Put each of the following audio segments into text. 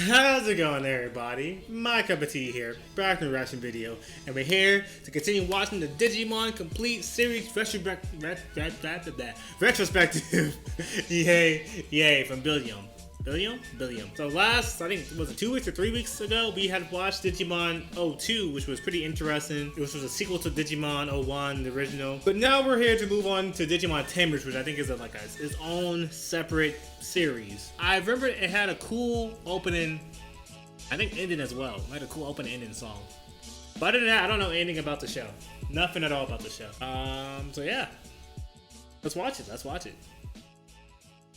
How's it going, everybody? My cup of tea here, back in the reaction video, and we're here to continue watching the Digimon Complete Series Retrospective. Yay, from Billion. So last, I think, was it 2 weeks or 3 weeks ago, we had watched Digimon 02, which was pretty interesting. Which was a sequel to Digimon 01, the original. But now we're here to move on to Digimon Tamers, which I think is its own separate series. I remember it had a cool opening, I think ending as well. It had a cool opening ending song. But other than that, I don't know anything about the show. Nothing at all about the show. So yeah. Let's watch it.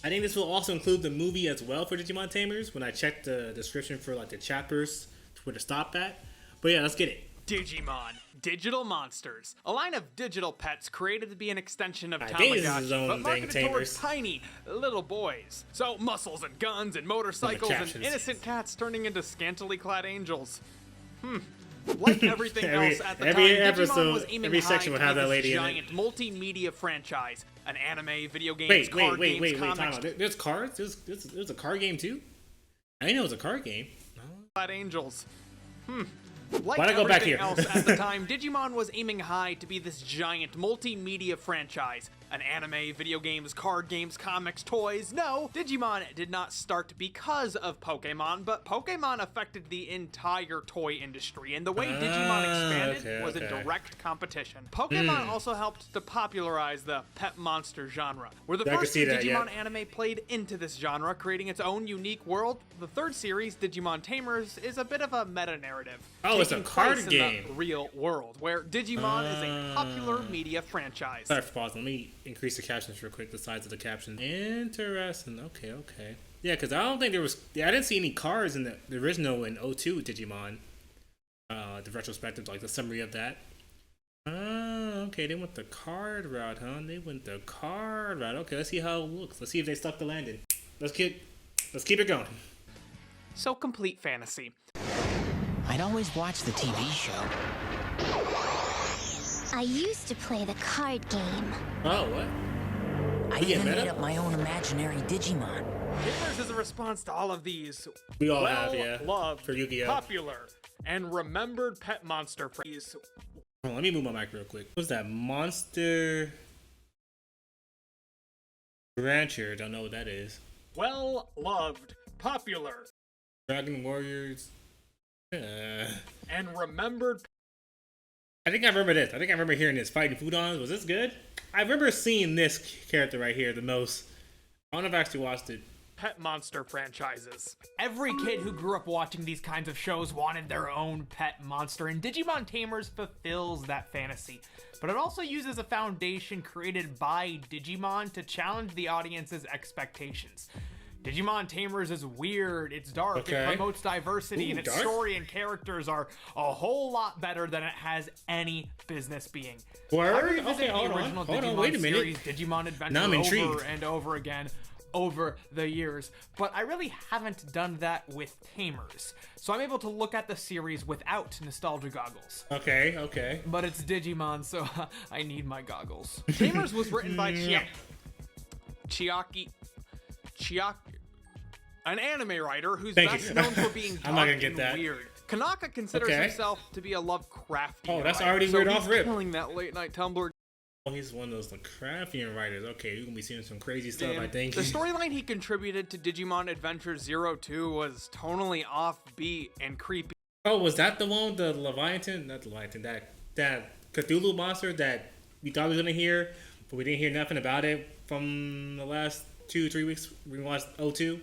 I think this will also include the movie as well for Digimon Tamers when I checked the description for like the chapters where to stop at. But yeah, let's get it. Digimon, digital monsters, a line of digital pets created to be an extension of think this is his Tamagotchi, own but marketed thing, towards Tamers. tiny little boys. So muscles and guns and motorcycles and captions. innocent cats turning into scantily clad angels. Like everything else at the time, Digimon was aiming every high section to would have be that this lady in it. giant multimedia franchise, an anime, video games, Wait, card games, time comics, out. There's cards? There's a card game too? I didn't know it was a card game. clad angels. Like Why'd I go back everything here? else at the time, Digimon was aiming high to be this giant multimedia franchise. An anime, video games, card games, comics, toys. No, Digimon did not start because of Pokemon, but Pokemon affected the entire toy industry, and the way Digimon expanded was in direct competition. Pokemon also helped to popularize the pet monster genre, where the first two Digimon anime played into this genre, creating its own unique world. The third series, Digimon Tamers, is a bit of a meta-narrative. Oh, it's a card in game. the real world, where Digimon is a popular media franchise. Sorry for pausing. Let me increase the captions real quick, the size of the captions. Interesting. Okay. Yeah, because I don't think there was... Yeah, I didn't see any cards in the original in 02 Digimon. The retrospective, like the summary of that. Okay, they went the card route, huh? Okay, let's see how it looks. Let's see if they stuck the landing. Let's keep it going. So complete fantasy. I'd always watch the TV show. I used to play the card game. Oh, what? I even made up my own imaginary Digimon. Tamers is a response to all of these We all have, yeah. loved, For Yu-Gi-Oh. popular, and remembered pet monster phrases. Hold on, let me move my mic real quick. What's that? Monster Rancher. Don't know what that is. Well loved, popular, Dragon Warriors. and remembered. I think I remember this. I think I remember hearing this. Fighting Foodons. Was this good? I remember seeing this character right here the most. I don't know if I actually watched it. Pet monster franchises. Every kid who grew up watching these kinds of shows wanted their own pet monster, and Digimon Tamers fulfills that fantasy. But it also uses a foundation created by Digimon to challenge the audience's expectations. Digimon Tamers is weird, it's dark, it promotes diversity, and its dark? story and characters are a whole lot better than it has any business being. Word? I revisited Okay, hold the on. original Hold on, Digimon wait a minute. series, Digimon Adventure, Now I'm over intrigued. and over again over the years, but I really haven't done that with Tamers. So I'm able to look at the series without nostalgia goggles. Okay. But it's Digimon, so I need my goggles. Tamers was written by Chiaki, an anime writer who's best known for being I'm not dark gonna get and that. weird. Kanaka considers himself to be a Lovecraftian Oh, that's writer, already so weird he's off rip. killing that late night Tumblr. Oh, he's one of those Lovecraftian writers. Okay, you're gonna be seeing some crazy stuff, I think. The storyline he contributed to Digimon Adventure 02 was tonally offbeat and creepy. Oh, was that the one with the Leviathan? Not the Leviathan, that Cthulhu monster that we thought we was gonna hear, but we didn't hear nothing about it from the last 2-3 weeks we watched 02?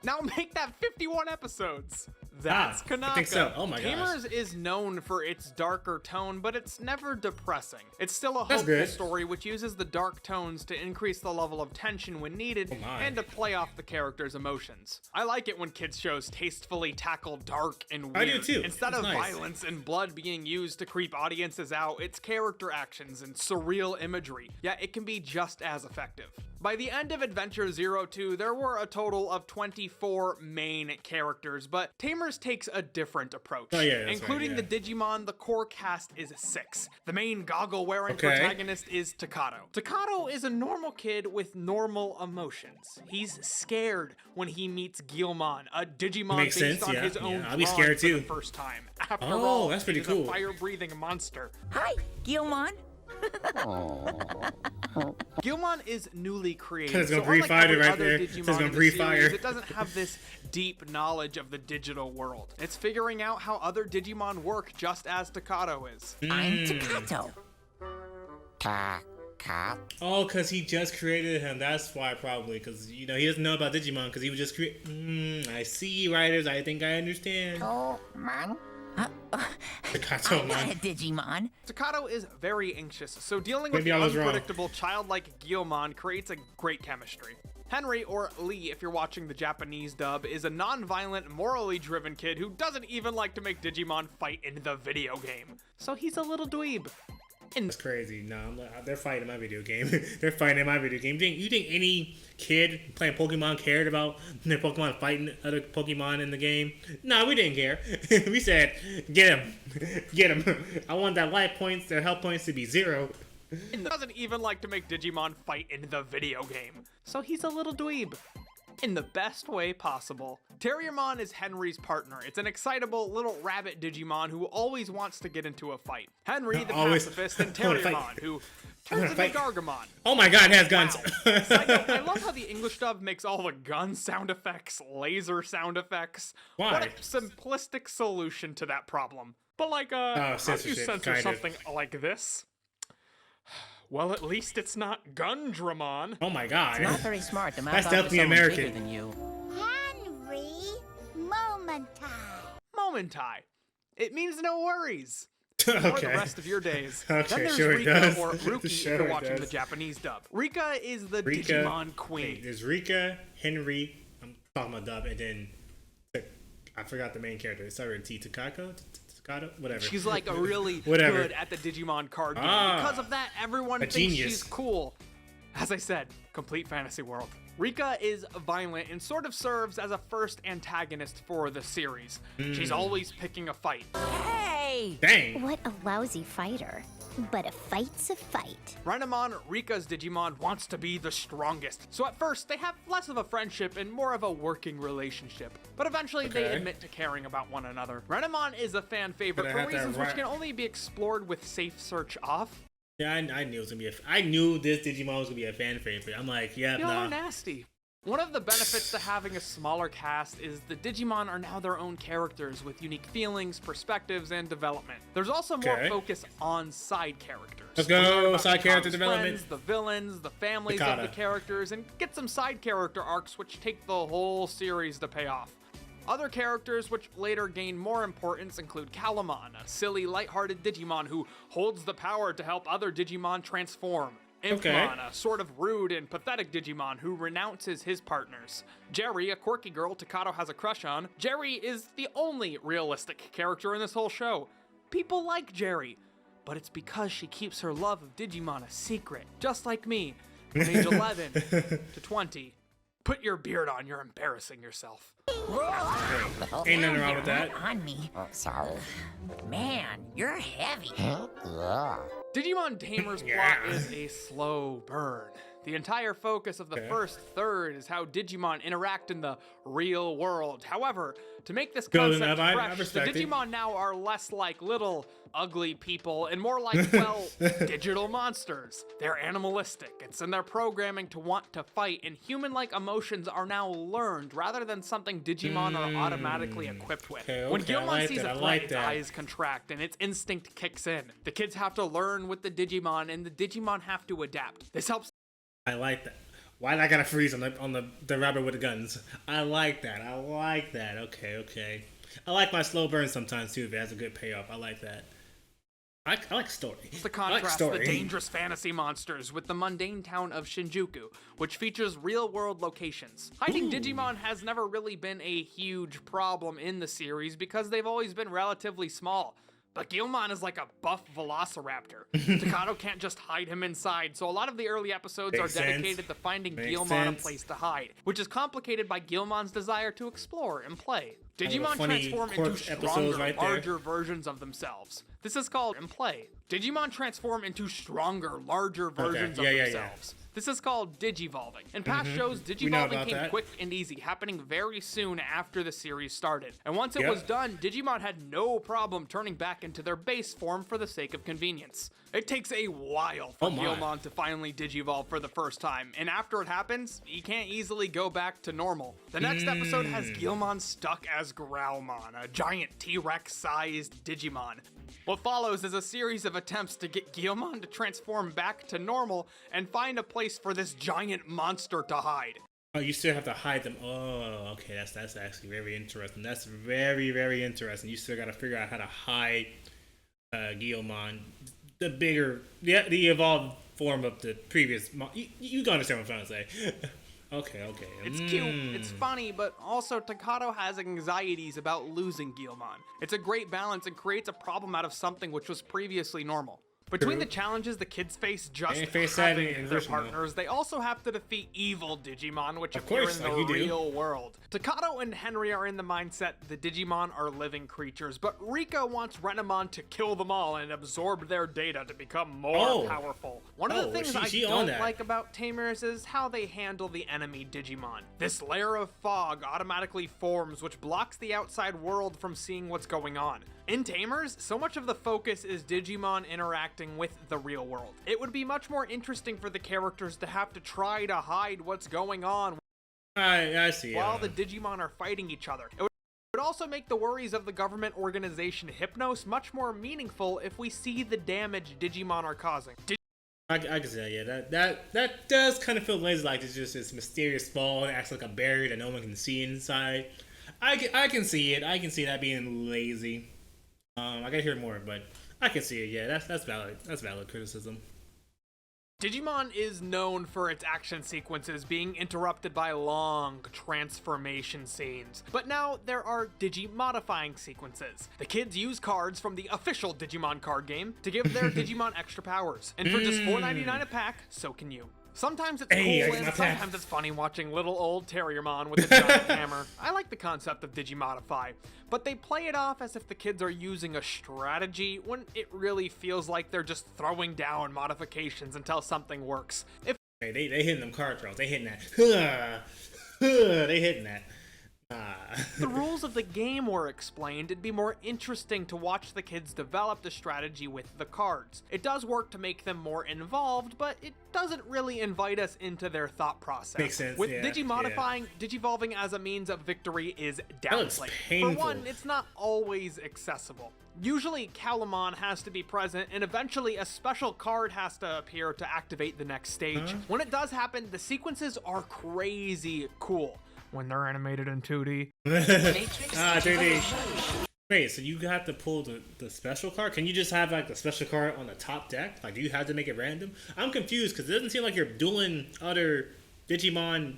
Now make that 51 episodes. That's Kanaka. I think so. Oh my gosh. Tamers is known for its darker tone, but it's never depressing. It's still a That's hopeful good. story which uses the dark tones to increase the level of tension when needed and to play off the character's emotions. I like it when kids shows tastefully tackle dark and weird. I do too. Instead It's of nice. violence and blood being used to creep audiences out, it's character actions and surreal imagery. Yet it can be just as effective. By the end of Adventure 02, there were a total of 24 main characters, but Tamers Tamers takes a different approach. Oh, yeah, that's Including right, the Digimon, the core cast is 6. The main goggle-wearing Okay. protagonist is Takato. Takato is a normal kid with normal emotions. He's scared when he meets Guilmon, a Digimon Makes based sense, on yeah, his own yeah, I'll be drawing scared for the too. first time. After Oh, all, that's pretty he's cool. a fire-breathing monster. Hi, Gilmon. Gilmon is newly created, It's gonna so breathe unlike fire every right other there. Digimon It's gonna in the breathe series, fire. it doesn't have this deep knowledge of the digital world. It's figuring out how other Digimon work just as Takato is. I'm Takato. Oh, because he just created him. That's why, probably. Because, you know, he doesn't know about Digimon because he was just create. I see, writers. I think I understand. Man. Takato, I got a man. Digimon. Takato is very anxious, so dealing with Maybe the I was wrong. unpredictable childlike Guilmon creates a great chemistry. Henry, or Lee if you're watching the Japanese dub, is a non-violent, morally driven kid who doesn't even like to make Digimon fight in the video game. So he's a little dweeb. That's crazy. No, they're fighting in my video game. They're fighting in my video game. You think any kid playing Pokemon cared about their Pokemon fighting other Pokemon in the game? No, we didn't care. We said, get him. Get him. I want that life points, their health points to be 0. Doesn't even like to make Digimon fight in the video game. So he's a little dweeb. In the best way possible. Terriermon is Henry's partner. It's an excitable little rabbit Digimon who always wants to get into a fight. Henry, the Always- pacifist, and I wanna Terriermon, fight. who I turns wanna into fight. Gargamon. Oh my god, it has guns. Side note, I love how the English dub makes all the gun sound effects, laser sound effects. Why? What a simplistic solution to that problem. But like, how do you censorship, censor kind of. something like this? Well, at least it's not Gundramon. Oh my god. Not very smart to mouth That's off to definitely someone American. bigger than you. Henry, Momentai. Momentai. It means no worries. For the Okay. rest of your days. Okay, Then there's sure it Rika, does. or Ruki if Sure you're it watching the does. Japanese dub. Rika is the Rika, Digimon queen. There's Rika, Henry. I'm talking about dub, and then I forgot the main character. It started with T. Takato, whatever. She's like a really Whatever. good at the Digimon card game. Ah, Because of that, everyone a thinks genius. she's cool. As I said, complete fantasy world. Rika is violent and sort of serves as a first antagonist for the series. She's always picking a fight. Hey! Dang. What a lousy fighter. But a fight's a fight. Renamon, Rika's Digimon, wants to be the strongest. So at first, they have less of a friendship and more of a working relationship. But eventually, they Okay. admit to caring about one another. Renamon is a fan favorite But I for have that reasons which right- can only be explored with safe search off. Yeah, I knew it was gonna be I knew this Digimon was gonna be a fan favorite. I'm like, yeah, Y'all are nah. nasty. One of the benefits to having a smaller cast is the Digimon are now their own characters with unique feelings, perspectives, and development. There's also more Okay. focus on side characters. Let's We learn go, about side character Mikami's development. friends, the villains, the families of Mikata. the characters, and get some side character arcs which take the whole series to pay off. Other characters which later gain more importance include Calamon, a silly, lighthearted Digimon who holds the power to help other Digimon transform. Impmon, a sort of rude and pathetic Digimon who renounces his partners. Jerry, a quirky girl Takato has a crush on. Jerry is the only realistic character in this whole show. People like Jerry, but it's because she keeps her love of Digimon a secret, just like me, from age 11 to 20. Put your beard on, you're embarrassing yourself. Ain't nothing wrong with that. On me. Sorry. Man, you're heavy. Digimon Tamers Yeah. plot is a slow burn. The entire focus of the first third is how Digimon interact in the real world. However, to make this Building concept up, I fresh, the respect it. Digimon now are less like little ugly people and more like, well, digital monsters. They're animalistic. It's in their programming to want to fight, and human-like emotions are now learned rather than something Digimon are automatically equipped with. Okay, When okay, I Guilmon like sees that, a I threat, like its that. eyes contract and its instinct kicks in. The kids have to learn with the Digimon, and the Digimon have to adapt. This helps I like that. Why did I gotta freeze on the rabbit with the guns? I like that. I like that. Okay. I like my slow burn sometimes too. If it has a good payoff, I like that. I like story. the I like contrast story. the dangerous fantasy monsters with the mundane town of Shinjuku, which features real-world locations. Hiding Digimon has never really been a huge problem in the series because they've always been relatively small. But Guilmon is like a buff velociraptor. Takato can't just hide him inside, so a lot of the early episodes Makes are sense. dedicated to finding Makes Guilmon sense. a place to hide, which is complicated by Guilmon's desire to explore and play. Digimon funny transform into corpse episodes stronger, right there. larger versions of themselves. This is called in play. Digimon transform into stronger, larger versions of themselves. This is called digivolving. In past shows, digivolving came quick and easy, happening very soon after the series started. And once it was done, Digimon had no problem turning back into their base form for the sake of convenience. It takes a while for Guilmon to finally digivolve for the first time, and after it happens, he can't easily go back to normal. The next episode has Guilmon stuck as Growlmon, a giant T-Rex-sized Digimon. What follows is a series of attempts to get Guilmon to transform back to normal and find a place for this giant monster to hide. Oh, you still have to hide them. Oh, okay, that's actually very interesting. That's very, very interesting. You still got to figure out how to hide Guilmon, the evolved form of the previous. You understand what I'm trying to say? Okay. It's cute, it's funny, but also Takato has anxieties about losing Guilmon. It's a great balance and creates a problem out of something which was previously normal. Between the challenges the kids face just having their partners, they also have to defeat evil Digimon, which appear in the real world. Takato and Henry are in the mindset the Digimon are living creatures, but Rika wants Renamon to kill them all and absorb their data to become more powerful. One of the things I don't like about Tamers is how they handle the enemy Digimon. This layer of fog automatically forms, which blocks the outside world from seeing what's going on. In Tamers, so much of the focus is Digimon interacting with the real world. It would be much more interesting for the characters to have to try to hide what's going on I see. while the Digimon are fighting each other. It would also make the worries of the government organization Hypnos much more meaningful if we see the damage Digimon are causing. I can see that does kind of feel lazy, like it's just this mysterious ball that acts like a barrier that no one can see inside. I can see it. I can see that being lazy. I gotta hear more, but I can see it. Yeah, that's valid. That's valid criticism. Digimon is known for its action sequences being interrupted by long transformation scenes, but now there are Digimodifying sequences. The kids use cards from the official Digimon card game to give their Digimon extra powers, and for just $4.99 a pack, so can you. Sometimes it's cool and sometimes it's funny watching little old Terriermon with a giant hammer. I like the concept of Digimodify, but they play it off as if the kids are using a strategy when it really feels like they're just throwing down modifications until something works. They hitting them card throws. They hitting that. They hitting that. If the rules of the game were explained, it'd be more interesting to watch the kids develop the strategy with the cards. It does work to make them more involved, but it doesn't really invite us into their thought process. Makes sense, with Digimodifying, Digivolving as a means of victory is downplayed. For one, it's not always accessible. Usually, Calumon has to be present, and eventually a special card has to appear to activate the next stage. When it does happen, the sequences are crazy cool. When they're animated in 2D. 2D. Wait, so you have to pull the special card? Can you just have like the special card on the top deck? Like, do you have to make it random? I'm confused because it doesn't seem like you're dueling other Digimon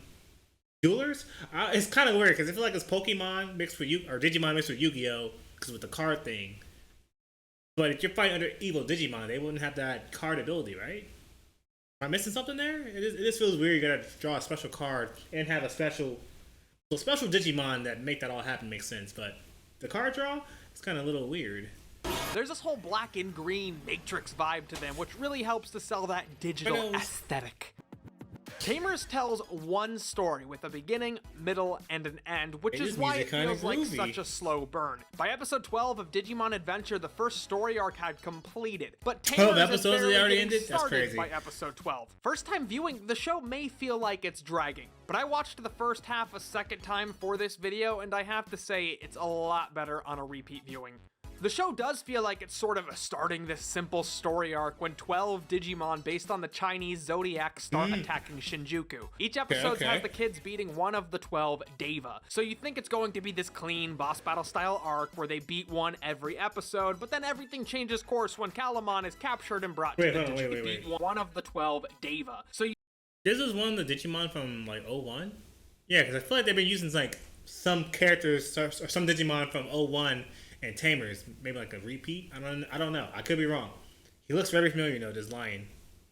duelers. It's kind of weird because I feel like it's Pokemon mixed with Digimon mixed with Yu-Gi-Oh! Because with the card thing. But if you're fighting under evil Digimon, they wouldn't have that card ability, right? Am I missing something there? It just feels weird. You gotta draw a special card and have a special Digimon that make that all happen makes sense, but the card draw is kind of a little weird. There's this whole black and green Matrix vibe to them, which really helps to sell that digital aesthetic. Tamers tells one story with a beginning, middle, and an end, which is why it feels like such a slow burn. By episode 12 of Digimon Adventure, the first story arc had completed, but Tamers episodes is already ended? That's started crazy. by episode 12. First time viewing, the show may feel like it's dragging, but I watched the first half a second time for this video, and I have to say it's a lot better on a repeat viewing. The show does feel like it's sort of starting this simple story arc when 12 Digimon based on the Chinese zodiac start attacking Shinjuku. Each episode has the kids beating one of the 12 Deva. So you think it's going to be this clean boss battle style arc where they beat one every episode, but then everything changes course when Calumon is captured and brought to the Digimon. Beat one of the 12 Deva. So this is one of the Digimon from like 01? Yeah, because I feel like they've been using like some characters or some Digimon from 01 and Tamers, maybe like a repeat. I don't know. I could be wrong. He looks very familiar, this lion.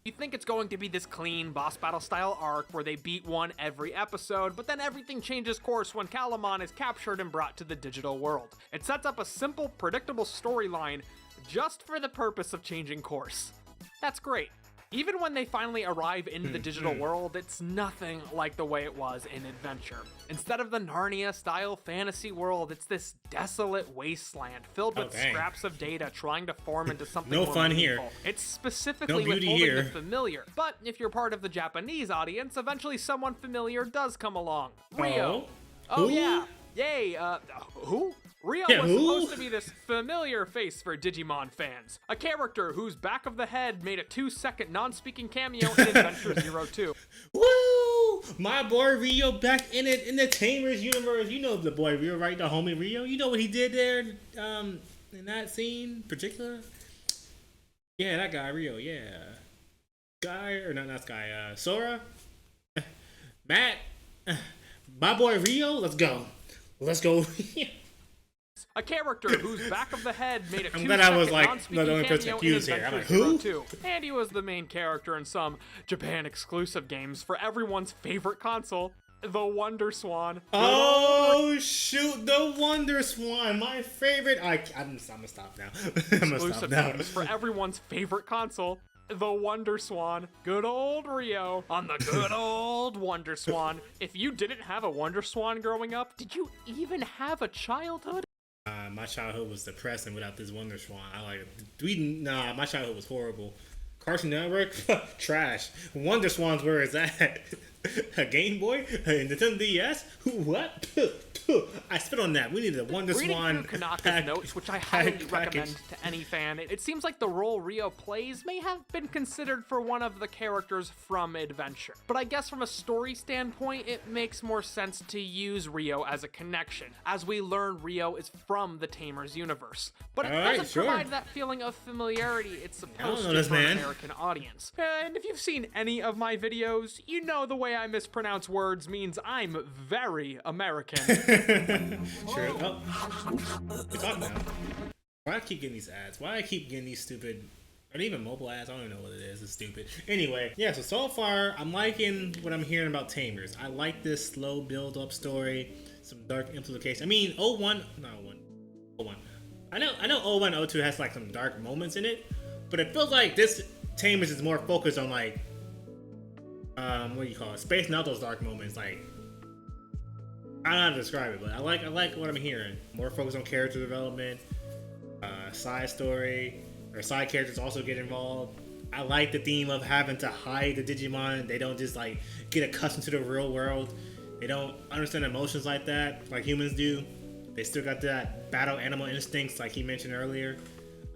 You think it's going to be this clean boss battle style arc where they beat one every episode, but then everything changes course when Calamon is captured and brought to the digital world. It sets up a simple, predictable storyline just for the purpose of changing course. That's great. Even when they finally arrive into the digital world, it's nothing like the way it was in Adventure. Instead of the Narnia-style fantasy world, it's this desolate wasteland filled with scraps of data trying to form into something No more fun meaningful. here. It's specifically No beauty withholding here. the familiar. But if you're part of the Japanese audience, eventually someone familiar does come along. Rio. Oh Who? yeah. Yay, who? Rio Yeah, was who? supposed to be this familiar face for Digimon fans. A character whose back of the head made a 2-second non-speaking cameo in Adventure 02. Woo! My boy Rio back in it in the Tamers universe. You know the boy Rio, right? The homie Rio. You know what he did there in that scene in particular? Yeah, that guy Rio, yeah. Guy, or not Sky, Sora? Matt? My boy Rio? Let's go. Let's go. A character whose back of the head made a I'm 2-second glad I was like, non-speaking the only person cameo in confused here. I'm Adventure like, who? 02. And he was the main character in some Japan exclusive games for everyone's favorite console, the Wonder Swan. Oh shoot, the Wonder Swan, my favorite. I'm gonna stop now. I'm gonna stop Exclusive now. games for everyone's favorite console, the Wonder Swan. Good old Rio on the good old Wonder Swan. If you didn't have a Wonder Swan growing up, did you even have a childhood? My childhood was depressing without this Wonder Swan. My childhood was horrible. Cartoon Network, trash. Wonder Swans, where is that? A Game Boy? A Nintendo DS? What? I spit on that. We need a Wonder Swan. Reading through Kanaka's notes, which I highly recommend to any fan, it seems like the role Rio plays may have been considered for one of the characters from Adventure. But I guess from a story standpoint, it makes more sense to use Rio as a connection, as we learn Rio is from the Tamers universe. But it doesn't provide that feeling of familiarity it's supposed to for an American audience. And if you've seen any of my videos, you know the way I mispronounce words means I'm very American. True. Oh. It's on now. Why do I keep getting these ads? Why do I keep getting these stupid, or even mobile ads? I don't even know what it is. It's stupid. Anyway, yeah, so far, I'm liking what I'm hearing about Tamers. I like this slow build-up story, some dark implications. I mean, 01. I know 01 and 02 has like some dark moments in it, but it feels like this Tamers is more focused on like, what do you call it? Spacing out those dark moments, like, I don't know how to describe it, but I like what I'm hearing. More focus on character development, side story, or side characters also get involved. I like the theme of having to hide the Digimon. They don't just like get accustomed to the real world. They don't understand emotions like that, like humans do. They still got that battle animal instincts, like he mentioned earlier.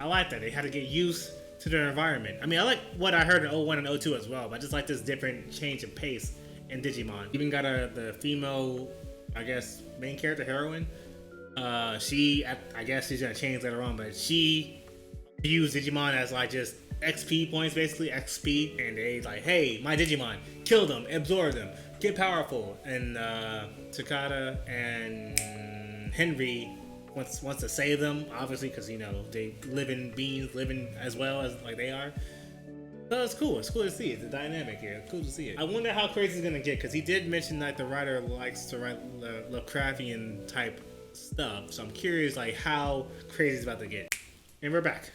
I like that. They had to get used to their environment. I mean, I like what I heard in 01 and 02 as well, but I just like this different change of pace in Digimon. Even got the female, I guess, main character, heroine. I guess she's gonna change later on, but she views Digimon as like just XP points, basically XP, and they like, hey, my Digimon, kill them, absorb them, get powerful. And Takada and Henry wants to save them, obviously, because you know they living beings, living as well as like they are. So it's cool. It's cool to see. It's a dynamic here. It's cool to see it. I wonder how crazy it's gonna get, because he did mention that the writer likes to write Lovecraftian type stuff. So I'm curious, like, how crazy it's about to get. And we're back.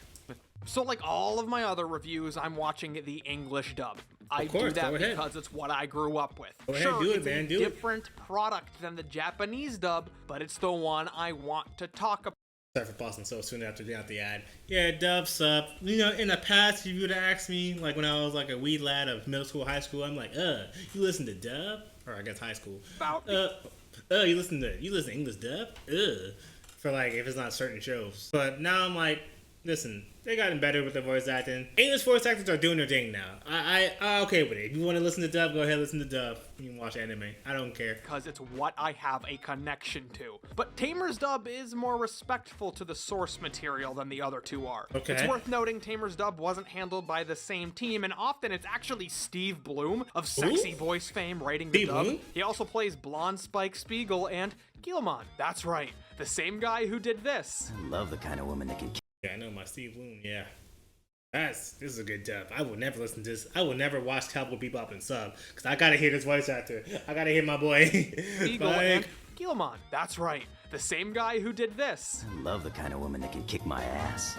So like all of my other reviews, I'm watching the English dub. I do that because it's what I grew up with. Sure, it's a different product than the Japanese dub, but it's the one I want to talk about. Sorry for pausing so soon after the ad. Yeah, dub sup. You know, in the past, if you would have asked me, like when I was like a wee lad of middle school, high school, I'm like, you listen to dub? Or I guess high school. You listen to English dub? For like, if it's not certain shows. But now I'm like, listen, they gotten better with the voice acting. English voice actors are doing their thing now. I'm okay with it. If you want to listen to dub, go ahead and listen to dub. You can watch anime. I don't care. Because it's what I have a connection to. But Tamers dub is more respectful to the source material than the other two are. Okay. It's worth noting Tamers dub wasn't handled by the same team, and often it's actually Steve Bloom of Sexy Voice fame writing the dub. Bloom? He also plays Blonde Spike Spiegel and Guilmon. That's right, the same guy who did this. I love the kind of woman that can. Yeah, I know my Steve Bloom, yeah. This is a good dub. I will never listen to this. I will never watch Cowboy Bebop and sub because I gotta hear this voice actor. I gotta hear my boy. Eagle and Guillemon. That's right. The same guy who did this I love the kind of woman that can kick my ass.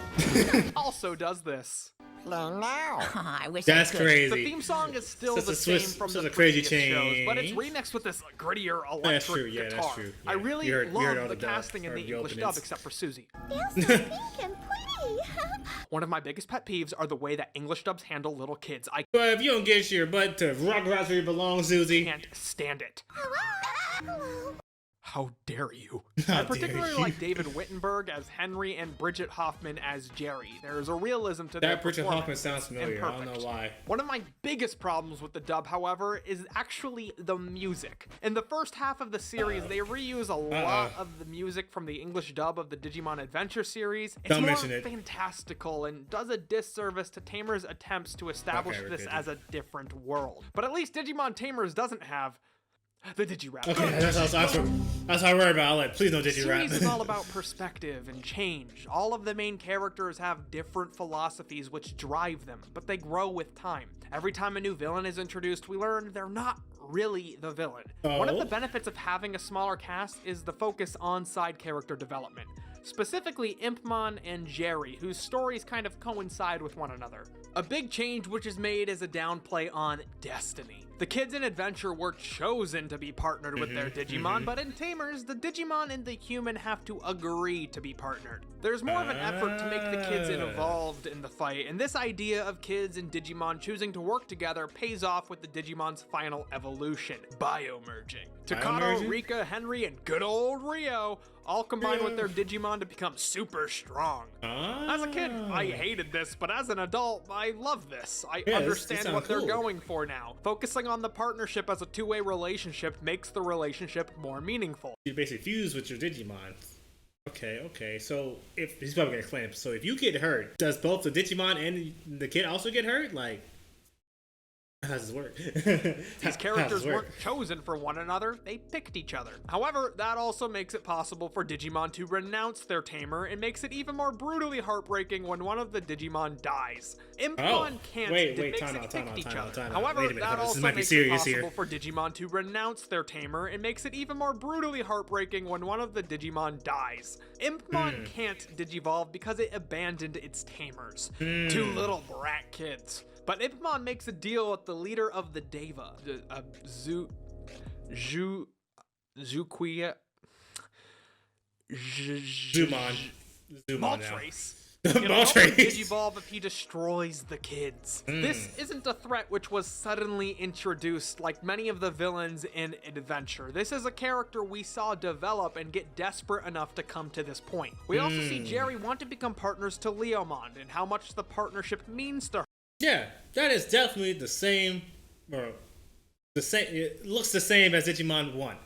also does this. Play now. I wish That's I could. crazy. The theme song is still Such the a same Swiss- from such the a crazy previous shows, but it's change. remixed with this grittier That's electric true. Yeah, guitar. that's true. Yeah. I really We heard love all the dub casting in or the English dub, openings. except for Susie. Feels so pink and pretty. One of my biggest pet peeves are the way that English dubs handle little kids. I But if you don't get your butt to Rugrats where you belong, Susie. can't stand it. Hello. How dare you? How I particularly dare you. like David Wittenberg as Henry and Bridget Hoffman as Jerry. There's a realism to their That Bridget Hoffman performance sounds that's familiar. I don't imperfect. know why. One of my biggest problems with the dub, however, is actually the music. In the first half of the series, they reuse a lot of the music from the English dub of the Digimon Adventure series. It's Don't more mention it. fantastical and does a disservice to Tamers' attempts to establish Okay, this okay. as a different world. But at least Digimon Tamers doesn't have the Digirap. Okay, that's what I worry about. I'm like, please don't The Digirap. series is all about perspective and change. All of the main characters have different philosophies which drive them, but they grow with time. Every time a new villain is introduced, we learn they're not really the villain. One of Oh? the benefits of having a smaller cast is the focus on side character development. Specifically Impmon and Jerry, whose stories kind of coincide with one another. A big change which is made is a downplay on destiny. The kids in Adventure were chosen to be partnered with their Digimon, but in Tamers, the Digimon and the human have to agree to be partnered. There's more of an effort to make the kids involved in the fight, and this idea of kids and Digimon choosing to work together pays off with the Digimon's final evolution, biomerging. Takano, Biomerging? Rika, Henry, and good old Rio all combine with their Digimon to become super strong. As a kid, I hated this, but as an adult, I love this. I Yeah, this understand sounds what they're cool. going for now. Focusing on the partnership as a two-way relationship makes the relationship more meaningful. You basically fuse with your Digimon. Okay. So if he's probably gonna explain it. So if you get hurt, does both the Digimon and the kid also get hurt? Like, how does this work? These characters weren't chosen for one another, they picked each other. However, that also makes it possible for Digimon to renounce their tamer and makes it even more brutally heartbreaking when one of the Digimon dies. Impmon can't, wait, it makes time it out, pick time out, each time out, other. time out. However, Wait a minute, that this also might be makes it serious possible here. for Digimon to renounce their tamer and makes it even more brutally heartbreaking when one of the Digimon dies. Impmon can't digivolve because it abandoned its tamers. Two little brat kids. But Impmon makes a deal with the leader of the Deva, Zuquia, Zumon now. Maltrace. It'll help him Maltrace. digivolve if he destroys the kids. This isn't a threat which was suddenly introduced like many of the villains in Adventure. This is a character we saw develop and get desperate enough to come to this point. We also see Jerry want to become partners to Leomon and how much the partnership means to her. Yeah, that is definitely the same. Or the same. It looks the same as Digimon 1.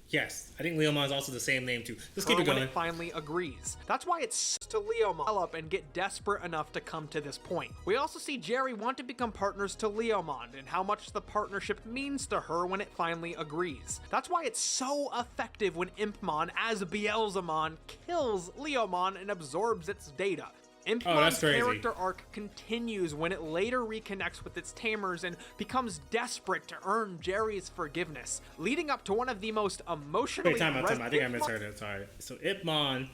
Yes, I think Leomon's also the same name too. Let's keep it when going. it finally agrees. That's why it's to Leomon develop and get desperate enough to come to this point. We also see Jerry want to become partners to Leomon and how much the partnership means to her when it finally agrees. That's why it's so effective when Impmon as Beelzemon kills Leomon and absorbs its data. that's Impmon's crazy. character arc continues when it later reconnects with its tamers and becomes desperate to earn Jerry's forgiveness, leading up to one of the most emotionally Wait, time out. I think I resonant misheard it. Sorry. So Ipmon.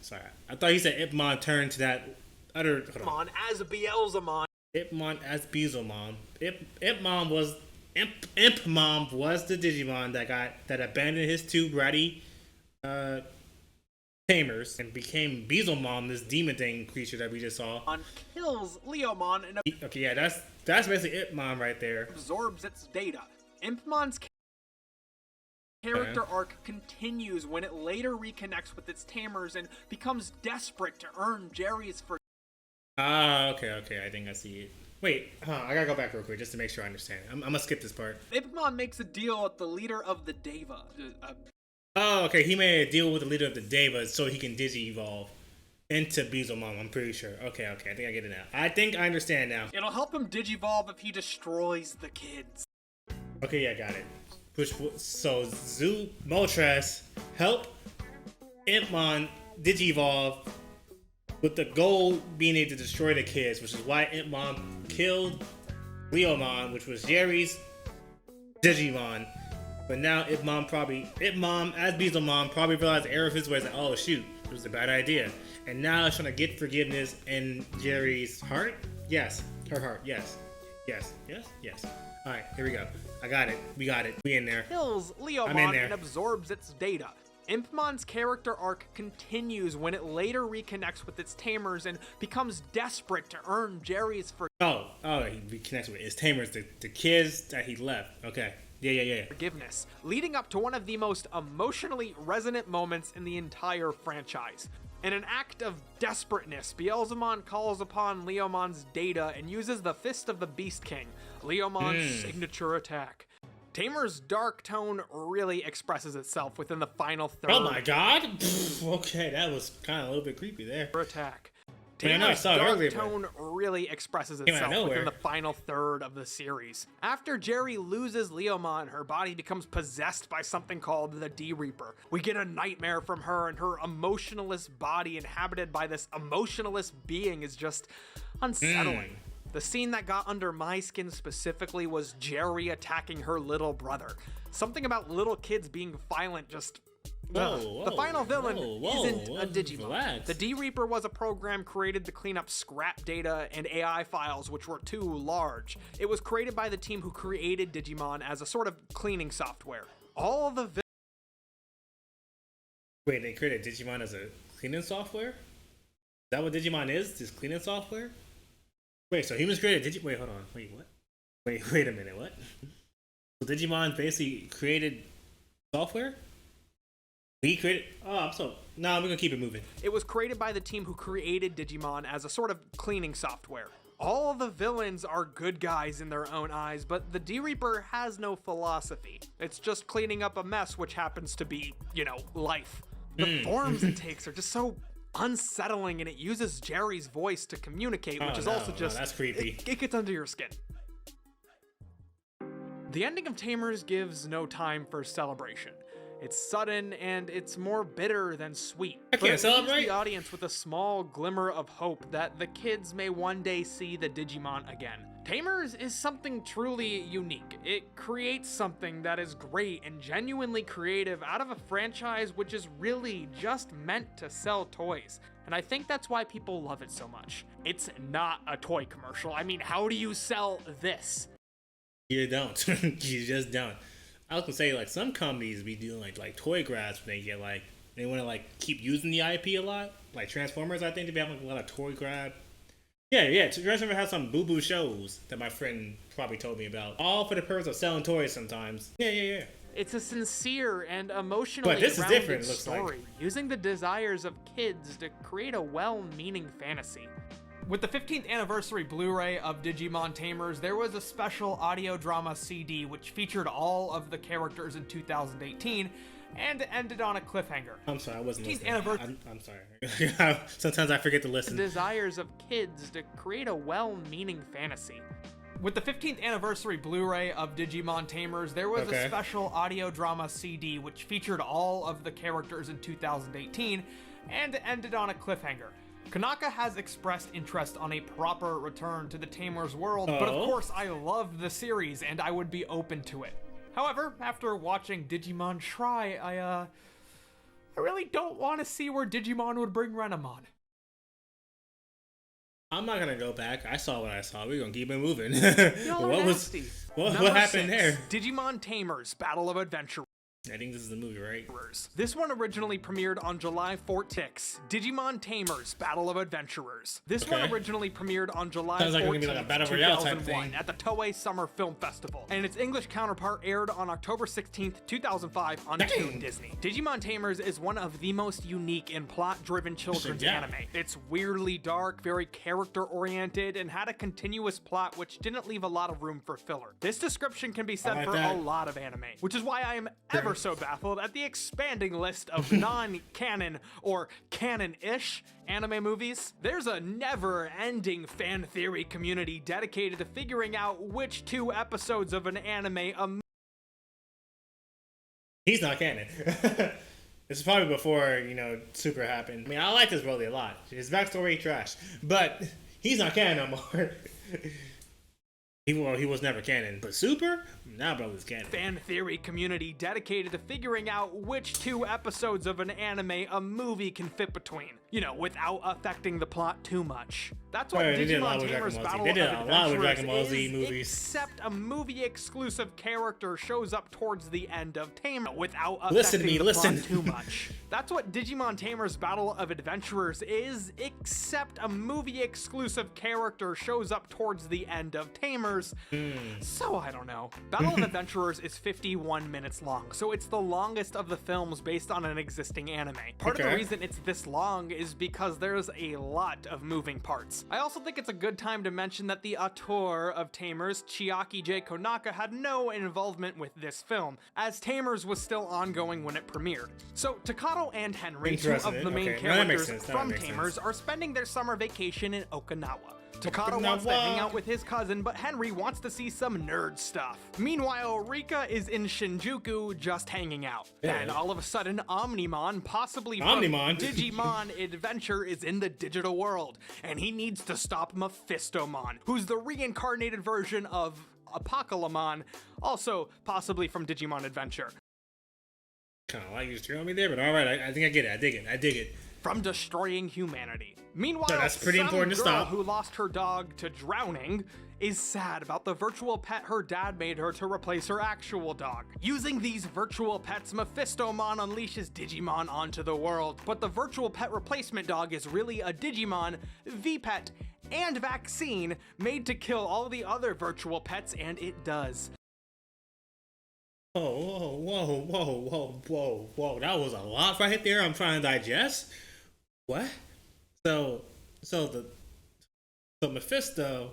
Sorry. I thought you said Ipmon turned to that other. Hold on. Impmon as Beelzemon. Ipmon as Beelzemon. Impmon was Impmon was the Digimon that abandoned his two bratty tamers and became Beelzemon, this demon thing creature that we just saw. Kills Leomon and Okay, yeah, that's basically Ipmon right there. absorbs its data. Impmon's character arc continues when it later reconnects with its tamers and becomes desperate to earn Jerry's forgiveness. Okay, I think I see it. Wait, I gotta go back real quick just to make sure I understand. I'm gonna skip this part. Impmon makes a deal with the leader of the Deva. Oh, okay, he made a deal with the leader of the Deva so he can Digi-evolve into Beelzemon, I'm pretty sure. Okay, I think I get it now. I think I understand now. It'll help him digivolve if he destroys the kids. Okay, yeah, got it. So Moltres help Impmon Digi-evolve with the goal being able to destroy the kids, which is why Ip Mom killed Leomon, which was Jerry's Digimon. But now Ip Mom, as Beezel Mom, probably realized the error of his ways, like, oh shoot, it was a bad idea. And now it's trying to get forgiveness in Jerry's heart? Yes. Her heart, yes. Yes. Alright, here we go. I got it. We got it. We in there. Kills Leomon and absorbs its data. Impmon's character arc continues when it later reconnects with its tamers and becomes desperate to earn Jerry's he reconnects with his tamers, the kids that he left. Okay. Yeah. forgiveness, leading up to one of the most emotionally resonant moments in the entire franchise. In an act of desperateness, Beelzemon calls upon Leomon's data and uses the Fist of the Beast King, Leomon's signature attack. Tamer's dark tone really expresses itself within the final third. Oh my god! Okay, that was kind of a little bit creepy there. Attack. Tamer's dark tone really expresses itself within the final third of the series. After Jerry loses Leomon, her body becomes possessed by something called the D-Reaper. We get a nightmare from her, and her emotionless body inhabited by this emotionless being is just unsettling. The scene that got under my skin specifically was Jerry attacking her little brother. Something about little kids being violent just... The final villain isn't a Digimon. Relax. The D-Reaper was a program created to clean up scrap data and AI files which were too large. It was created by the team who created Digimon as a sort of cleaning software. All the Wait, they created Digimon as a cleaning software? Is that what Digimon is? This cleaning software? Wait, so humans created Digimon? Wait, hold on. Wait, what? Wait a minute, what? So Digimon basically created software? We created... we're gonna keep it moving. It was created by the team who created Digimon as a sort of cleaning software. All the villains are good guys in their own eyes, but the D-Reaper has no philosophy. It's just cleaning up a mess, which happens to be, life. The forms it takes are just so unsettling, and it uses Jerry's voice to communicate, which is also just... that's creepy. It gets under your skin. The ending of Tamers gives no time for celebration. It's sudden, and it's more bitter than sweet. I can't celebrate. It leaves the audience with a small glimmer of hope that the kids may one day see the Digimon again. Tamers is something truly unique. It creates something that is great and genuinely creative out of a franchise which is really just meant to sell toys. And I think that's why people love it so much. It's not a toy commercial. I mean, how do you sell this? You don't. You just don't. I was gonna say, like, some companies be doing like toy grabs when they get they want to keep using the IP a lot. Like Transformers, I think they be having a lot of toy grab. Yeah. Transformers has some boo-boo shows that my friend probably told me about. All for the purpose of selling toys sometimes. Yeah. It's a sincere and emotionally grounded story, using the desires of kids to create a well-meaning fantasy. With the 15th anniversary Blu-ray of Digimon Tamers, there was a special audio drama CD which featured all of the characters in 2018 and ended on a cliffhanger. I'm sorry, I wasn't listening. I'm sorry. Sometimes I forget to listen. The desires of kids to create a well-meaning fantasy. With the 15th anniversary Blu-ray of Digimon Tamers, there was a special audio drama CD which featured all of the characters in 2018 and ended on a cliffhanger. Konaka has expressed interest on a proper return to the Tamers world, but of course I love the series and I would be open to it. However, after watching Digimon Try, I really don't want to see where Digimon would bring Renamon. I'm not gonna go back. I saw what I saw. We're gonna keep it moving. What happened there? Digimon Tamers, Battle of Adventure. I think this is the movie, right? This one originally premiered on July 14th. Digimon Tamers, Battle of Adventurers. This one originally premiered on July 14th, 2001 at the Toei Summer Film Festival, and its English counterpart aired on October 16th, 2005 on Toon Disney. Digimon Tamers is one of the most unique and plot-driven children's anime. It's weirdly dark, very character-oriented, and had a continuous plot which didn't leave a lot of room for filler. This description can be said for a lot of anime, which is why I am ever so baffled at the expanding list of non-canon or canon-ish anime movies. There's a never-ending fan theory community dedicated to figuring out which 2 episodes of an anime He's not canon. This is probably before, Super happened. I mean, I like this Broly a lot. His backstory, trash. But he's not canon no more. He was never canon. But Super? Now Broly's canon. Fan theory community dedicated to figuring out which 2 episodes of an anime a movie can fit between, without affecting the plot too much. That's what Digimon Tamers Battle of Adventurers is, movies. except a movie-exclusive character shows up towards the end of Tamers without affecting the plot too much. That's what Digimon Tamers Battle of Adventurers is, except a movie-exclusive character shows up towards the end of Tamers. So I don't know. Battle of Adventurers is 51 minutes long, so it's the longest of the films based on an existing anime. Part of the reason it's this long is because there's a lot of moving parts. I also think it's a good time to mention that the auteur of Tamers, Chiaki J. Konaka, had no involvement with this film, as Tamers was still ongoing when it premiered. So Takato and Henry, 2 of the main characters from Tamers, are spending their summer vacation in Okinawa. Takato wants to hang out with his cousin, but Henry wants to see some nerd stuff. Meanwhile, Rika is in Shinjuku just hanging out. And all of a sudden, Omnimon, possibly from Digimon Adventure, is in the digital world, and he needs to stop Mephistomon, who's the reincarnated version of Apocalypmon, also possibly from Digimon Adventure. Kind of like you threw me there, but alright, I think I get it. I dig it. From destroying humanity. Meanwhile, that's pretty important to stop. Who lost her dog to drowning is sad about the virtual pet her dad made her to replace her actual dog. Using these virtual pets, Mephistomon unleashes Digimon onto the world, but the virtual pet replacement dog is really a Digimon, V-Pet, and vaccine made to kill all the other virtual pets, and it does. Whoa. That was a lot right there. I'm trying to digest. What? So Mephisto,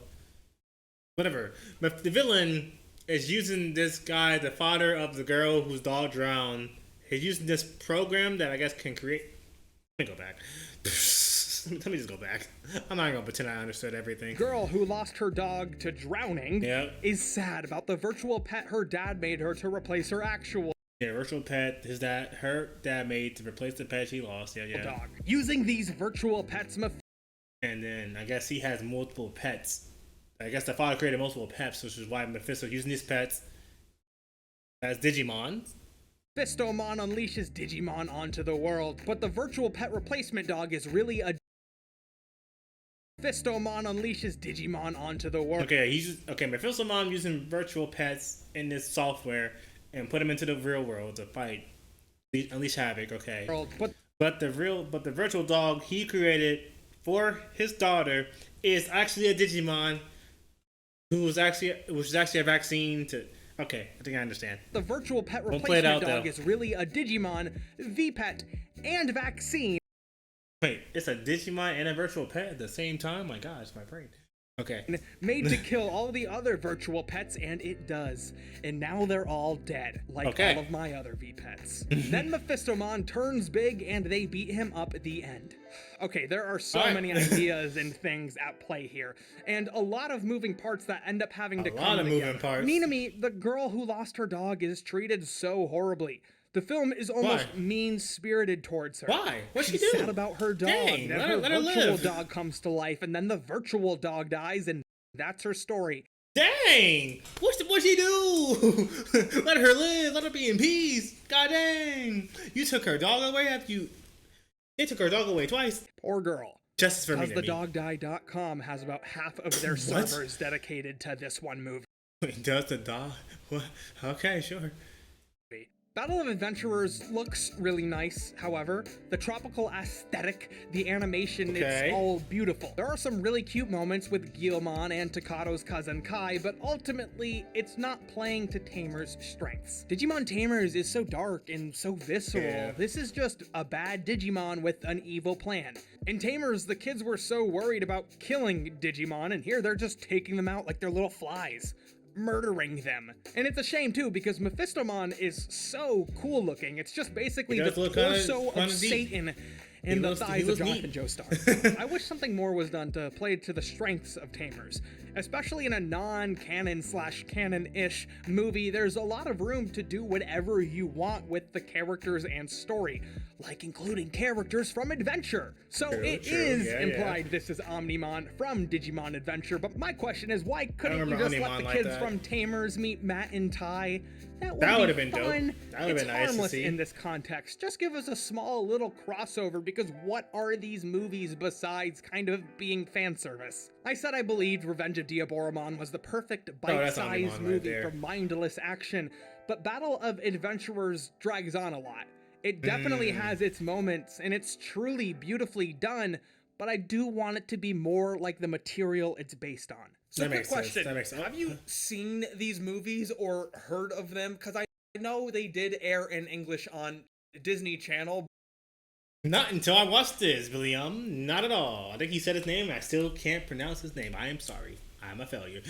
whatever. The villain is using this guy, the father of the girl whose dog drowned. He's using this program that I guess can create. Let me go back. Let me just go back. I'm not gonna pretend I understood everything. Girl who lost her dog to drowning is sad about the virtual pet her dad made her to replace her actual virtual pet her dad made to replace the pet she lost. Dog. Using these virtual pets, and then I guess he has multiple pets. I guess the father created multiple pets, which is why Mephisto using these pets as Digimon. Mephistomon unleashes Digimon onto the world, but the virtual pet replacement dog is really a Mephistomon unleashes Digimon onto the world. Mephistomon using virtual pets in this software and put them into the real world to fight, unleash havoc. But the virtual dog he created for his daughter is actually a Digimon, which is actually a vaccine to. Okay, I think I understand. The virtual pet replacement dog is really a Digimon, V-Pet, and vaccine. Wait, it's a Digimon and a virtual pet at the same time? My gosh, my brain. Okay. Made to kill all the other virtual pets, and it does. And now they're all dead, like all of my other V-Pets. Then Mephistomon turns big, and they beat him up at the end. Okay, there are so many ideas and things at play here, and a lot of moving parts that end up having to come together. Minami, the girl who lost her dog, is treated so horribly. The film is almost mean-spirited towards her. Why? What'd she do? She's sad about her dog. Dang, then her virtual dog comes to life, and then the virtual dog dies, and that's her story. Dang! What'd she do? Let her live. Let her be in peace. God dang! You took her dog away They took her dog away twice. Poor girl. Justice for me. TheDogDie.com has about half of their servers dedicated to this one movie. Wait, does the dog? What? Okay, sure. Battle of Adventurers looks really nice, however. The tropical aesthetic, the animation, it's all beautiful. There are some really cute moments with Guilmon and Takato's cousin Kai, but ultimately, it's not playing to Tamers' strengths. Digimon Tamers is so dark and so visceral. Yeah. This is just a bad Digimon with an evil plan. In Tamers, the kids were so worried about killing Digimon, and here they're just taking them out like they're little flies. Murdering them. And it's a shame too, because Mephistomon is so cool looking. It's just basically the torso of Satan and the thighs of Jonathan Joestar. I wish something more was done to play to the strengths of Tamers. Especially in a non-canon / canon-ish movie, there's a lot of room to do whatever you want with the characters and story, like including characters from Adventure. So it is implied this is Omnimon from Digimon Adventure, but my question is, why couldn't you just let the kids from Tamers meet Matt and Ty? That would have been fun. Dope. That would have been nice harmless to see. In this context. Just give us a small little crossover, because what are these movies besides kind of being fan service? I said I believed Revenge of Diaboromon was the perfect bite-sized movie for mindless action, but Battle of Adventurers drags on a lot. It definitely has its moments, and it's truly beautifully done, but I do want it to be more like the material it's based on. So quick question, have you seen these movies or heard of them? Because I know they did air in English on Disney Channel. Not until I watched this, William. Not at all. I think he said his name, and I still can't pronounce his name. I am sorry. I'm a failure.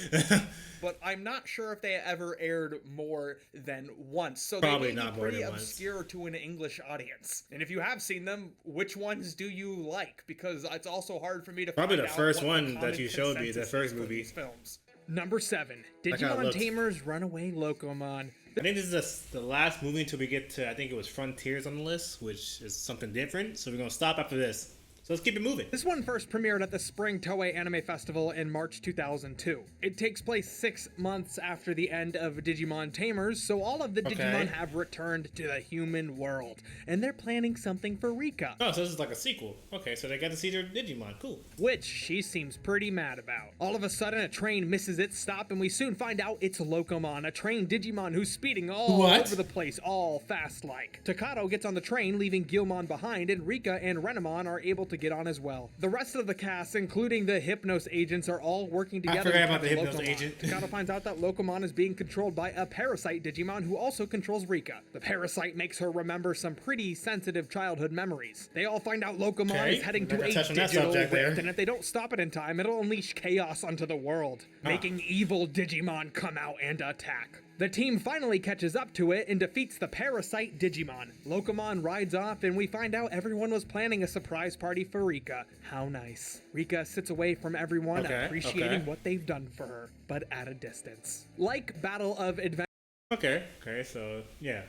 But I'm not sure if they ever aired more than once. So probably they may not be pretty obscure to an English audience. And if you have seen them, which ones do you like? Because it's also hard for me to probably find the out first what one that you showed me, the first movie. Films. Number 7, Digimon Tamers Runaway Locomon. I think this is the last movie until we get to, I think it was Frontiers on the list, which is something different. So we're going to stop after this. So let's keep it moving. This one first premiered at the Spring Toei Anime Festival in March 2002. It takes place 6 months after the end of Digimon Tamers, so all of the Digimon have returned to the human world, and they're planning something for Rika. Oh, so this is like a sequel. Okay, so they got to see their Digimon. Cool. Which she seems pretty mad about. All of a sudden, a train misses its stop, and we soon find out it's Locomon, a trained Digimon who's speeding all over the place, all fast-like. Takato gets on the train, leaving Guilmon behind, and Rika and Renamon are able to get on as well. The rest of the cast, including the Hypnos agents, are all working together. I forgot about the Hypnos agent. Takato finds out that Locomon is being controlled by a parasite Digimon who also controls Rika. The parasite makes her remember some pretty sensitive childhood memories. They all find out Locomon is heading to a digital rift, and if they don't stop it in time, it'll unleash chaos onto the world, making evil Digimon come out and attack. The team finally catches up to it and defeats the parasite Digimon. Locomon rides off, and we find out everyone was planning a surprise party for Rika. How nice. Rika sits away from everyone, appreciating what they've done for her, but at a distance. Like Battle of Adventure. Okay, so, yeah.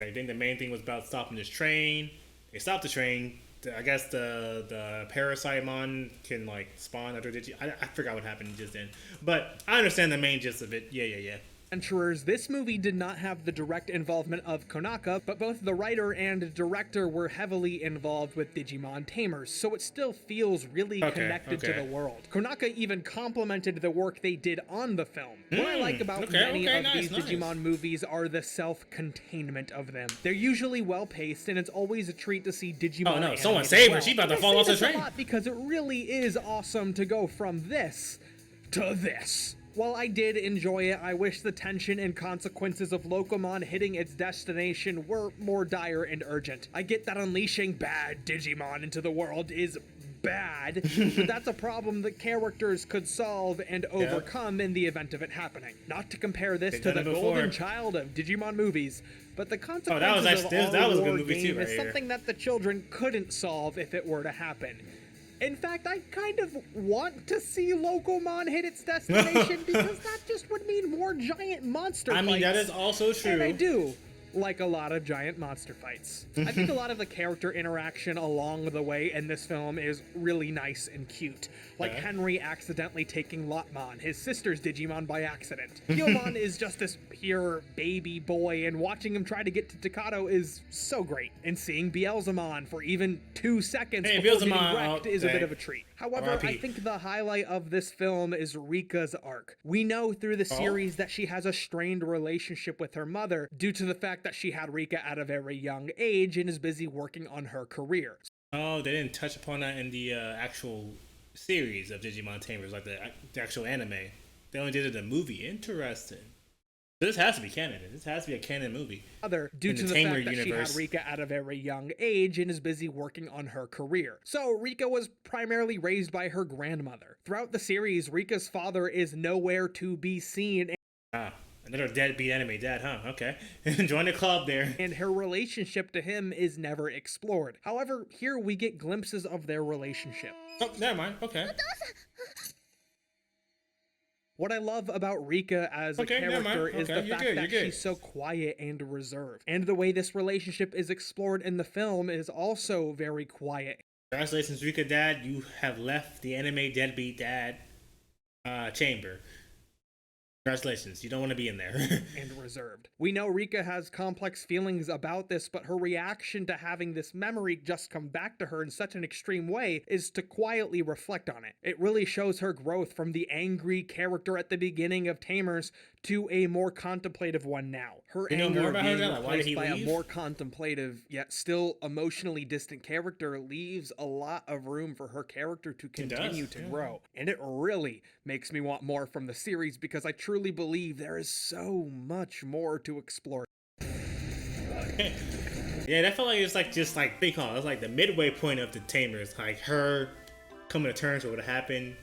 I think the main thing was about stopping this train. They stopped the train. I guess the Parasitemon can, like, spawn after I forgot what happened just then. But I understand the main gist of it. Yeah. Adventurers, this movie did not have the direct involvement of Konaka, but both the writer and director were heavily involved with Digimon Tamers, so it still feels really connected to the world. Konaka even complimented the work they did on the film. What I like about many of these Digimon movies are the self-containment of them. They're usually well-paced, and it's always a treat to see Digimon. Oh no, someone save her, she about to fall off the train. A lot because it really is awesome to go from this to this. While I did enjoy it, I wish the tension and consequences of Locomon hitting its destination were more dire and urgent. I get that unleashing bad Digimon into the world is bad, but that's a problem that characters could solve and overcome in the event of it happening. Not to compare this to the golden child of Digimon movies, but the consequences of all war game is something that the children couldn't solve if it were to happen. In fact, I kind of want to see Locomon hit its destination because that just would mean more giant monster fights. I mean, that is also true. And I do like a lot of giant monster fights. I think a lot of the character interaction along the way in this film is really nice and cute. Like Henry accidentally taking Lotmon, his sister's Digimon, by accident. Guilmon is just this pure baby boy, and watching him try to get to Takato is so great. And seeing Beelzemon for even 2 seconds before getting wrecked is a bit of a treat. However, I think the highlight of this film is Rika's arc. We know through the series that she has a strained relationship with her mother due to the fact that she had Rika at a very young age and is busy working on her career. Oh, they didn't touch upon that in the actual series of Digimon Tamers, like the actual anime. They only did it in the movie. Interesting. This has to be canon. This has to be a canon movie. Due to the fact that she had Rika at a very young age and is busy working on her career. So Rika was primarily raised by her grandmother. Throughout the series, Rika's father is nowhere to be seen. Another deadbeat anime dad, huh? Okay. Join the club there. And her relationship to him is never explored. However, here we get glimpses of their relationship. Oh, never mind. Okay. What I love about Rika as a character is the fact that she's so quiet and reserved. And the way this relationship is explored in the film is also very quiet. Congratulations, Rika Dad. You have left the anime deadbeat dad chamber. Congratulations, you don't want to be in there. And reserved. We know Rika has complex feelings about this, but her reaction to having this memory just come back to her in such an extreme way is to quietly reflect on it. It really shows her growth from the angry character at the beginning of Tamers to a more contemplative one now. Her anger being replaced by a more contemplative, yet still emotionally distant character leaves a lot of room for her character to continue to grow. And it really makes me want more from the series because I truly believe there is so much more to explore. Yeah, that felt like it's like just like they call it. It's like the midway point of the Tamers, like her coming to terms with what happened,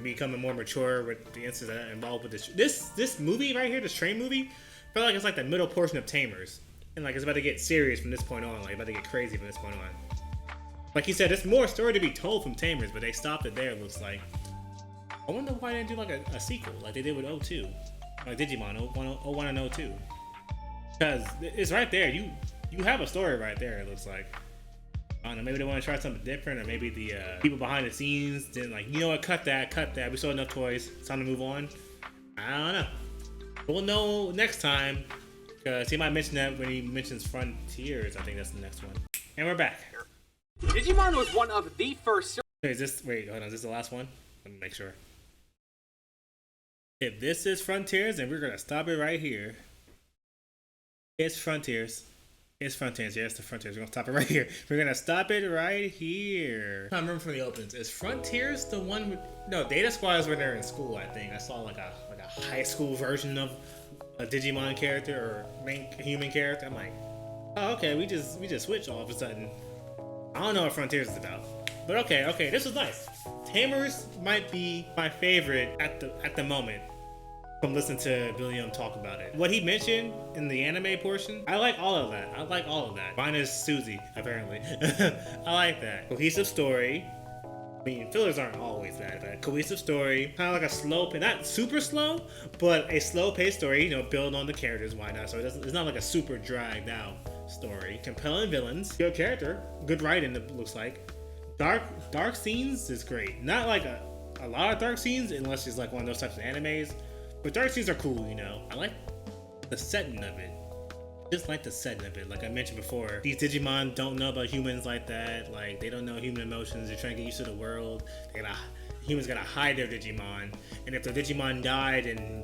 becoming more mature with the incidents that involved with this movie right here, this train movie. Felt like it's like the middle portion of Tamers, and like it's about to get serious from this point on. Like about to get crazy from this point on. Like he said, there's more story to be told from Tamers, but they stopped it there. It looks like. I wonder why they didn't do like a sequel like they did with 02, like Digimon 01 and 02. Because it's right there. You have a story right there. It looks like. I don't know. Maybe they want to try something different, or maybe the people behind the scenes didn't like. You know what? Cut that. We sold enough toys. It's time to move on. I don't know. We'll know next time. Because he might mention that when he mentions Frontiers. I think that's the next one. And we're back. Digimon was one of the first. Wait, hold on. Is this the last one? Let me make sure. If this is Frontiers, then we're gonna stop it right here. It's Frontiers. It's Frontiers. Yeah, it's the Frontiers. We're gonna stop it right here. We're gonna stop it right here. I remember from the opens. Is Frontiers the one with no Data Squad is when they're in school? I think I saw like a high school version of a Digimon character or main human character. I'm like, oh okay, we just switched all of a sudden. I don't know what Frontiers is about, but okay, this was nice. Tamers might be my favorite at the moment from listening to William talk about it. What he mentioned in the anime portion, I like all of that. Mine is Susie, apparently. I like that. Cohesive story. I mean, fillers aren't always bad, but cohesive story. Kind of like a slow, not super slow, but a slow-paced story, you know, build on the characters, why not? So it's not like a super dragged out story. Compelling villains. Good character. Good writing, it looks like. Dark scenes is great. Not like a lot of dark scenes, unless it's like one of those types of animes. But dark scenes are cool, you know. I like the setting of it. Just like the setting of it. Like I mentioned before, these Digimon don't know about humans like that. Like they don't know human emotions. They're trying to get used to the world. Humans gotta hide their Digimon. And if the Digimon died and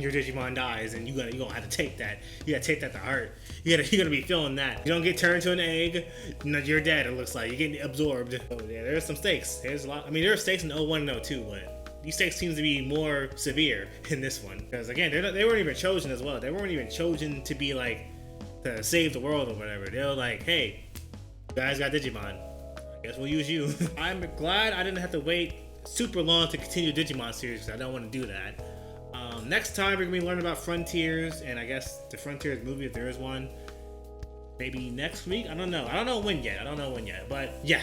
your Digimon dies, and you gonna have to take that. You gotta take that to heart. You're gonna be feeling that. You don't get turned into an egg. You're dead. It looks like you're getting absorbed. Oh yeah, there's some stakes. There's a lot. I mean, there are stakes in 01 and 02, but these stakes seems to be more severe in this one because again, they weren't even chosen as well. They weren't even chosen to be like to save the world or whatever. They were like, hey, you guys got Digimon. I guess we'll use you. I'm glad I didn't have to wait super long to continue the Digimon series because I don't want to do that. Next time we're gonna be learning about Frontiers and I guess the Frontiers movie if there is one. Maybe next week. I don't know when yet. But yeah,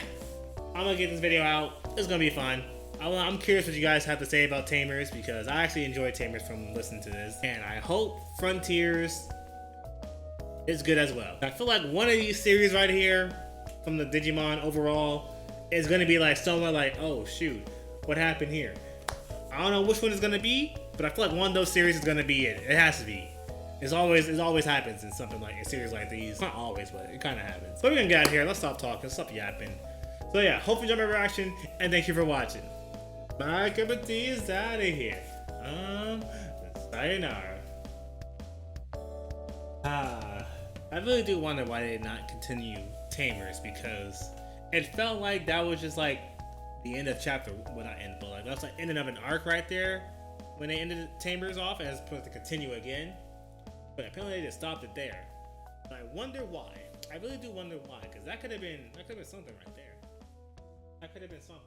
I'm gonna get this video out. It's gonna be fun. I'm curious what you guys have to say about Tamers because I actually enjoyed Tamers from listening to this, and I hope Frontiers is good as well. I feel like one of these series right here from the Digimon overall is gonna be like someone like, oh shoot, what happened here? I don't know which one it's gonna be, but I feel like one of those series is gonna be it. It has to be. It always happens in something like a series like these. Not always, but it kind of happens. So we're gonna get out of here. Let's stop talking. Stop yapping. So yeah, hope you enjoyed my reaction, and thank you for watching. MyCupOfTea is out of here. Sayonara. I really do wonder why they did not continue Tamers because it felt like that was just like the end of chapter. Well, not end, but like that's like ending of an arc right there when they ended Tamers off as opposed to continue again. But apparently they just stopped it there. And I wonder why. I really do wonder why, because that could have been something right there. That could have been something.